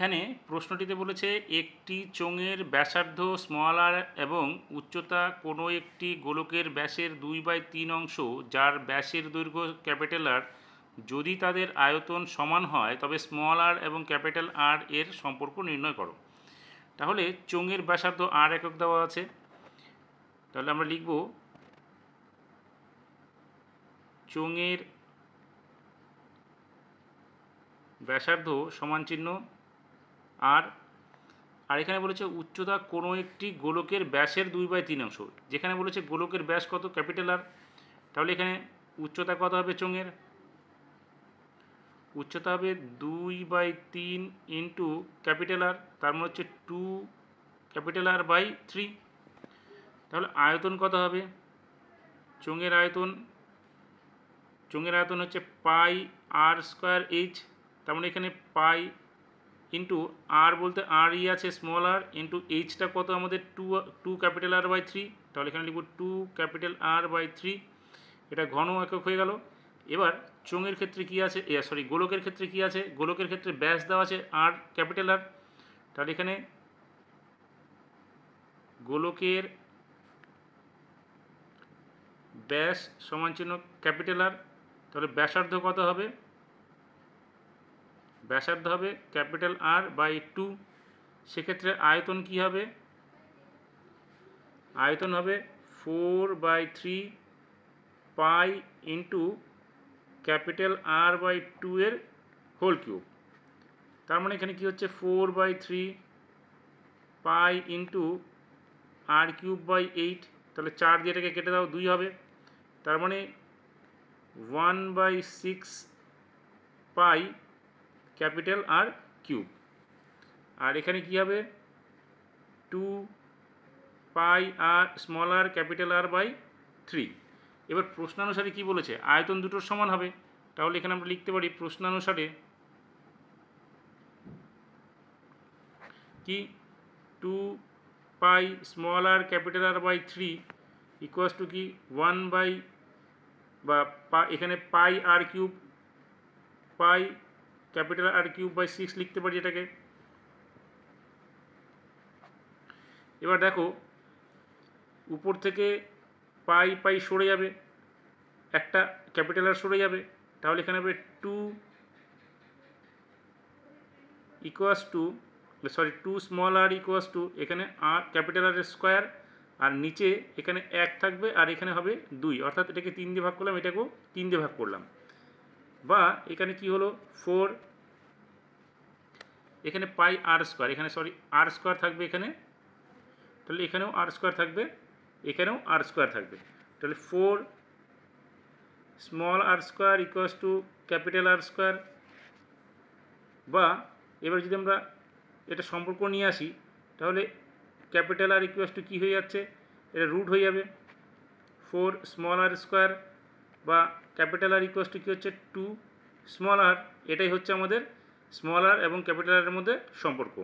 এখানে প্রশ্নটিতে বলেছে একটি চোঙের ব্যাসার্ধ স্মল আর এবং উচ্চতা কোনো একটি গোলকের ব্যাসের 2/3 অংশ যার ব্যাসের দৈর্ঘ্য ক্যাপিটাল আর যদি তাদের আয়তন সমান হয় তবে স্মল আর এবং ক্যাপিটাল আর এর সম্পর্ক নির্ণয় করো। তাহলে চোঙের ব্যাসার্ধ আর একক দেওয়া আছে, তাহলে আমরা লিখব চোঙের ব্যাসার্ধ সমান চিহ্ন আর আর এখানে বলেছে উচ্চতা কোনো একটি গোলকের ব্যাসের 2/3 অংশ, যেখানে বলেছে গোলকের ব্যাস কত ক্যাপিটাল আর, তাহলে এখানে উচ্চতা কত হবে চোঙের, উচ্চতা হবে 2/3 ইন্টু ক্যাপিটাল আর, তার মানে হচ্ছে 2 ক্যাপিটাল আর বাই 3। তাহলে আয়তন কত হবে, চোঙের আয়তন হচ্ছে পাই আর স্কোয়ার এইচ, তার মানে এখানে পাই ইন্টু আর বলতে আর ই আছে স্মল আর ইন্টু এইচটা কত আমাদের 2 ক্যাপিটাল আর বাই 3, তাহলে এখানে লিখব 2 ক্যাপিটাল আর বাই 3। এটা ঘন একক হয়ে গেল। এবার চোঙের ক্ষেত্রে কি আছে, গোলকের ক্ষেত্রে কি আছে, গোলকের ক্ষেত্রে ব্যাস দেওয়া আছে আর ক্যাপিটাল আর, তাহলে এখানে গোলকের ব্যাস সমান চিহ্ন ক্যাপিটাল আর, তাহলে ব্যাসার্ধ কত হবে, ব্যাসার্ধ হবে ক্যাপিটাল আর বাই 2। সেক্ষেত্রে আয়তন কি হবে, আয়তন হবে 4/3 pi into capital R by 2 এর হোল কিউব। তার মানে এখানে কি হচ্ছে 4/3 pi into R cube by 8, তাহলে 4 দিয়ে এটাকে কেটে দাও 2 হবে, তার মানে 1/6 পাই ক্যাপিটাল আর কিউব। আর এখানে কি হবে 2 pi r small r capital R by 3। এবার প্রশ্নানুসারে কি বলেছে, আয়তন দুটোর সমান হবে, তাহলে এখানে আমরা লিখতে পারি প্রশ্নানুসারে কি 2 pi small r capital R by 3 equals two কি 1 বা এখানে pi r cube pi capital r cube by 6 লিখতে পারি এটাকে। এবার দেখো উপর থেকে পাই সরে যাবে, একটা ক্যাপিটাল আর সরে যাবে, তাহলে এখানে হবে 2 স্মল আর ইকুয়াস টু এখানে আর ক্যাপিটাল আর স্কোয়ার, আর নিচে এখানে 1 থাকবে আর এখানে হবে 2, অর্থাৎ এটাকে 3 দিয়ে ভাগ করলাম, এটাকেও 3 দিয়ে ভাগ করলাম। বা এখানে কি হলো 4, এখানে পাই আর স্কোয়ার, এখানে আর স্কোয়ার থাকবে এখানে, তাহলে এখানেও আর স্কোয়ার থাকবে, এখানেও আর স্কোয়ার থাকবে, তাহলে 4 small R square equals to capital R square. বা এবার যদি আমরা এটা সম্পর্ক নিয়ে আসি, তাহলে ক্যাপিটাল আর ইকুয়াস টু কী হয়ে যাচ্ছে, এটা রুট হয়ে যাবে 4 স্মল আর স্কোয়ার, বা ক্যাপিটাল আর ইকুয়াস টু কী হচ্ছে 2 স্মল আর, এটাই হচ্ছে আমাদের স্মল আর এবং ক্যাপিটাল আরের মধ্যে সম্পর্ক।